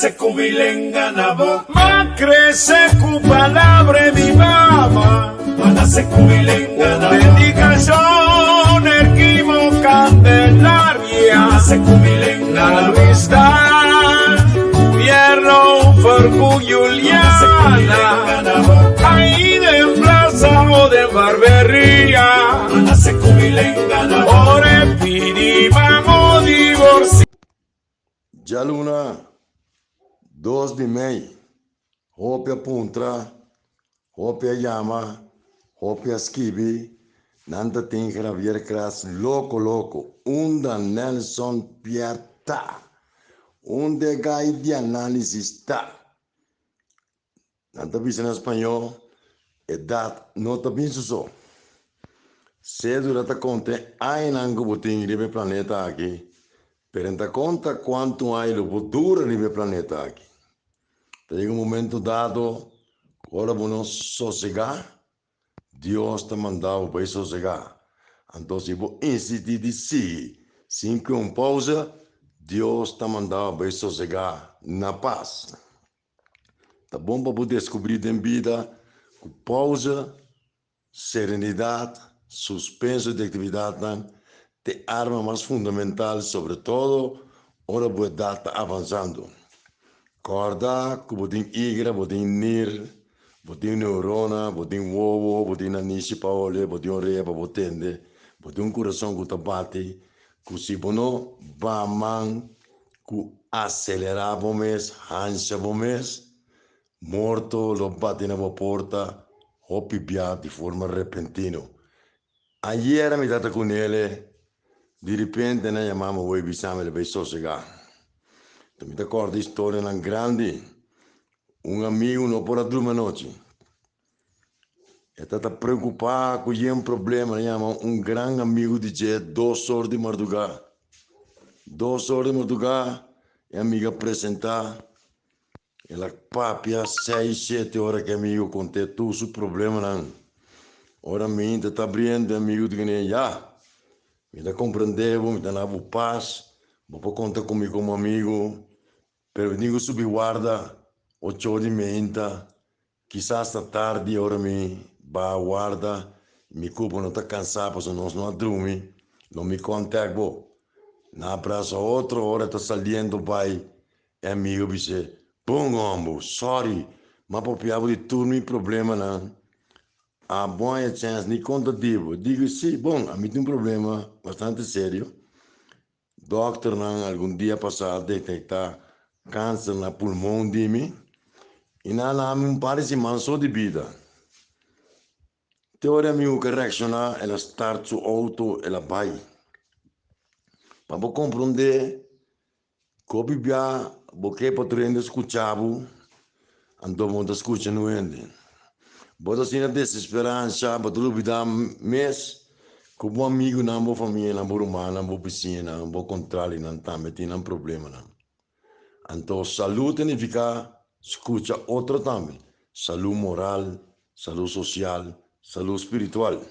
se cubilenga na boca. Ma crece cu palabra mi mamá. Mana se cubilenga na boca. Dedicación erquimo candelaria. Mana se cubilenga na vista. Fierro farcu Juliana. Ahí de plaza o de barbería. Mana se cubilenga na boca. Ore pidi vamos divorciar. Já luna 2 de maio, Hopia Puntra, Hopia Yama, Hopia Skibi, Nanta tem Javier Cras, louco, Unda Nelson Piata, onde gai de análise está. Nanta bisa em espanhol, edad, nota bem só. Cedo data conta, ainda não botem de planeta aqui. Perenta conta quanto há o futuro nel planeta aqui. Tem momento dado, agora vamos sossegar, Deus está mandando para sossegar. Então, se você insistir de si, sem que pausa, Deus está mandando para sossegar na paz. Tá bom para poder descobrir em vida, com pausa, serenidade, suspenso de atividade, te arma mais fundamental, sobretudo, ora boa data avançando. Corda, que botem igra, botem nir, botem neurona, botem ovo, botem nanishi paole, botem repa, botende, botem coração que bate, que se bono, baman, que acelerar o mês, hancha o mês, morto, lo bate na porta, hopi bia de forma repentina. Ayer mi data con ele, di repente noi chiamiamo voi bisame le persone sossegar. Mi ricordo di storie grandi, un amico non può dormire notte. È stato preoccupato con un problema, chiama un grande amico di te, 2 ore di madrugada. 2 ore di madrugada, e amica presenta, e la papia 6-7 ore che amico con te, tu sul problema. Ora mi sta aprendo, amico di che ja. Mi da comprendevo, mi dava paz, dopo conta comigo como amigo, pero digo subi guarda, 8 di menta, chissà sta tardi, ora mi va guarda, mi cupo non sta cansato, se non dormi, non mi contago, na abraço outro, ora sta saliendo pai, e amigo dice, bom ombo, sorry, ma propriavo di turmi problema não. A boa chance de conta digo sim, bom, a mim tem problema bastante sério. Doctor não algum dia passado detectar câncer na pulmão de mim e não me parece manso de vida. Teoria minha que reaccionar, ela start su auto, ela vai. Para compreender, como bia, porque potrendo escuchar, andou muito escutando ele. Bota assim na desesperança, bota dúvida, mas como amigo não vou família, não vou rumar, não vou piscina, não vou controle, não também tem um problema não. Então saúde significa escuta outro também, saúde moral, saúde social, saúde espiritual.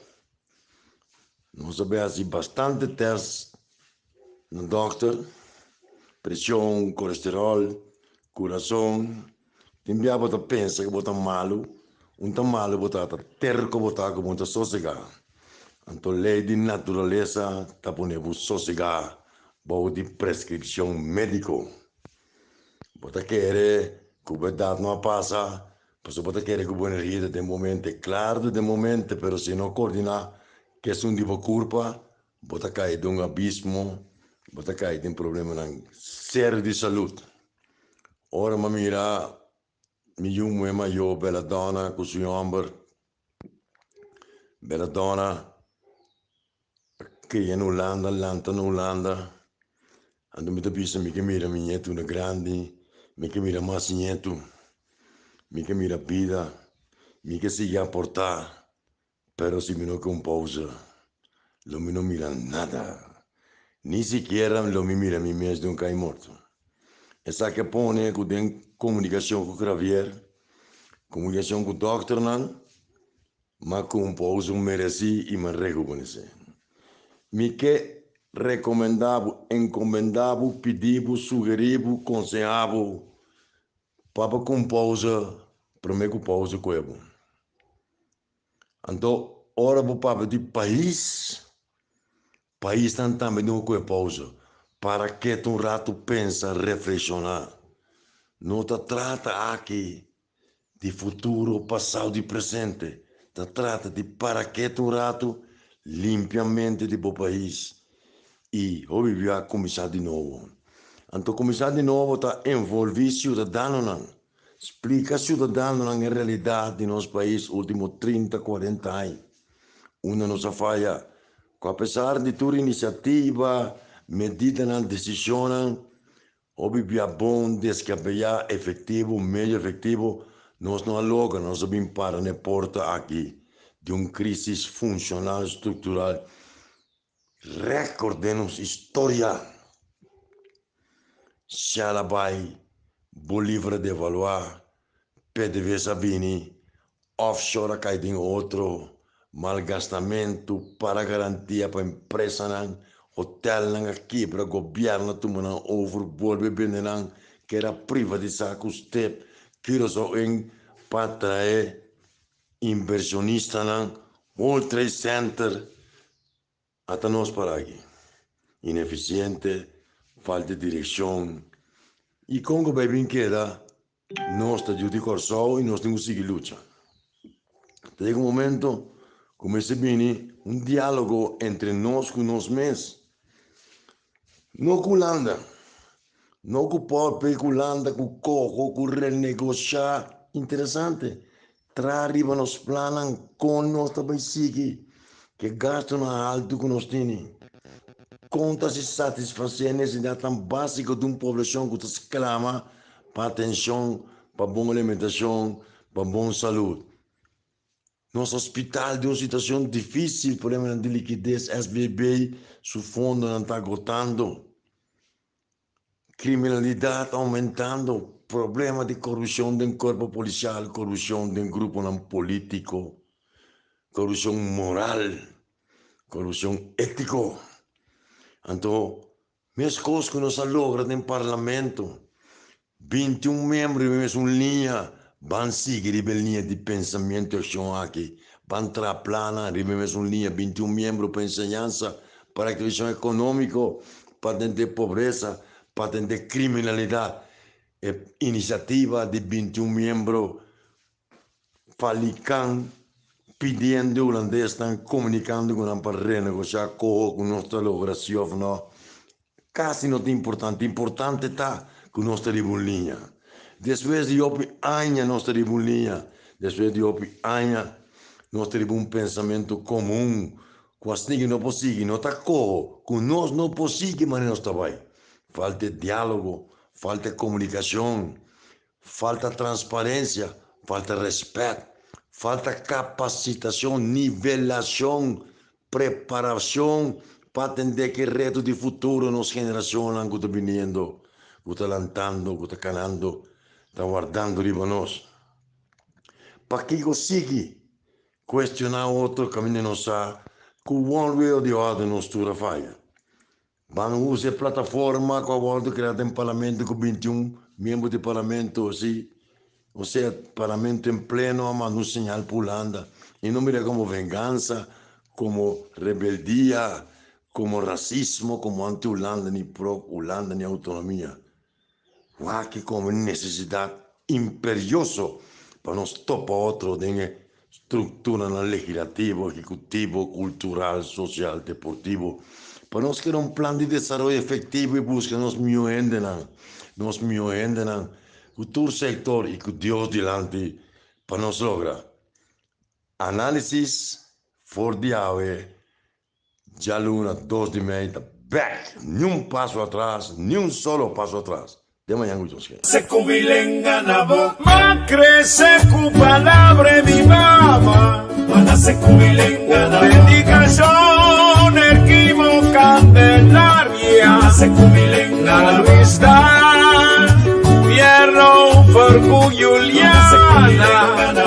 Nós sabemos assim bastante testes no doctor, pressão, colesterol, coração, tem que botar pensa que botar malo. Então malo botata terco botar como muita sossegar. Então lei de natureza tá ponendo sossegar, bom de prescrição médico. Bota querer que o verdade não passa, pois bota querer que o boa energia de momento claro de momento, pero se não coordenar que é um tipo culpa, bota cair de abismo, bota cair de problema sério de saúde. Ora ma mira mi uomo maior, bella donna, con suo amber, bella donna, che è in Olanda, all'anta in Olanda, quando mi capisce, mi che mira mi nieto una grande, mi che mira más nieto, mi che mira vida, mi che si ya porta, però si mi non compose, lo mi non mira nada, ni siquiera lo mi mira mi mes de un cai morto. E sa che pone con den comunicação com o Javier, comunicação com o doctor, não, mas com um pouso mereci e me reconhece. Me que recomendava, encomendava, pediva, sugeriva, aconselhava, papa com pausa, para mim com pausa cuebo. Então, ora o papa de país também não com pausa, para que um rato pensa, reflexionar. Não te trata aqui de futuro, passado e presente. Te trata de para que um rato limpiamente de bom país. E hoje vai começar de novo. Então, começar de novo está envolver cidadãos. Explica cidadãos a realidade de nosso país nos últimos 30, 40 anos. Uma nossa falha. Apesar de toda iniciativa, medida na decisão, hoje é bom descabear efetivo, meio efetivo, nós não logramos, nós vamos para na porta aqui de uma crise funcional, estrutural. Recordemos história. Xalabai, Bolívar devaluar, PDV Sabini, offshore cai em outro, malgastamento para garantia para a empresa, hotel não aqui para o governo, tomando overboard, bebendo que era privatizar com os TEP, que era só para trazer inversionista, World Trade Center, até nós para aqui. Ineficiente, falta de direção. E com o bem queda, nós estamos de corso e nós temos que seguir luta. Tem um momento, começa a vir diálogo entre nós com nós mesmos. Não com Holanda, não com o povo, com Holanda, com o coco, com o renegociar. Interessante. Arriba nos planos com nós também seguir, que gastam alto que nós temos. Conta se satisfazer a necessidade tão básica de uma população que se clama para atenção, para boa alimentação, para boa saúde. Nosso hospital de uma situação difícil, problema de liquidez, SBB, seu fundo não está agotando. Criminalidade aumentando, problema de corrupção do corpo policial, corrupção do grupo não político, corrupção moral, corrupção ética. Então, minhas coisas que nós logramos no parlamento, 21 membros, uma linha, vão seguir a linha de pensamento e ação aqui, vão traplana, uma linha, 21 membros para ensinança, para a questão econômica, para atender pobreza, para atender criminalidade. Iniciativa de 21 membros, falicando, pedindo holandês, estão comunicando com a para renegociar com nossa logração. Quase não é importante. Importante está que nós temos uma linha. Depois de 8 anos, nós temos uma linha. Depois de 8 anos, nós temos um pensamento comum. Quase ninguém não consegue, não está com nós não consegue, mas nós estamos. Falta diálogo, falta comunicação, falta transparência, falta respeito. Falta capacitação, nivelação, preparação para atender que reto de futuro nos gerações que estão vindo, que estão lantando, que estão canando, estão guardando riba nós. Para que consiga questionar outro caminho não sabe, que o one way ou the other não estuda falha. Vão usar plataforma que a volta criada em parlamento com 21 membros de parlamento, assim, ou seja, parlamento em pleno, mas um sinal para a Holanda. E não mira como vingança, como rebeldia, como racismo, como anti-Holanda, nem pro-Holanda, nem autonomia. Aqui como necessidade imperiosa para nós topar outro de estrutura no legislativo, executivo, cultural, social, deportivo. Para nós querer um plano de desenvolvimento efetivo e buscar nos melhores, o todo sector e com Deus delante para nós lograr. Análise for the hour, já luna 2 de meia, back, nenhum passo atrás, nenhum solo passo atrás. De manhã, Se cubilenga na boca, ma crece cu palabra mi mamá, para se cubilenga na predicación equivoca Candelaria, se cubilenga na vista. Fierro, Fergu, Juliana.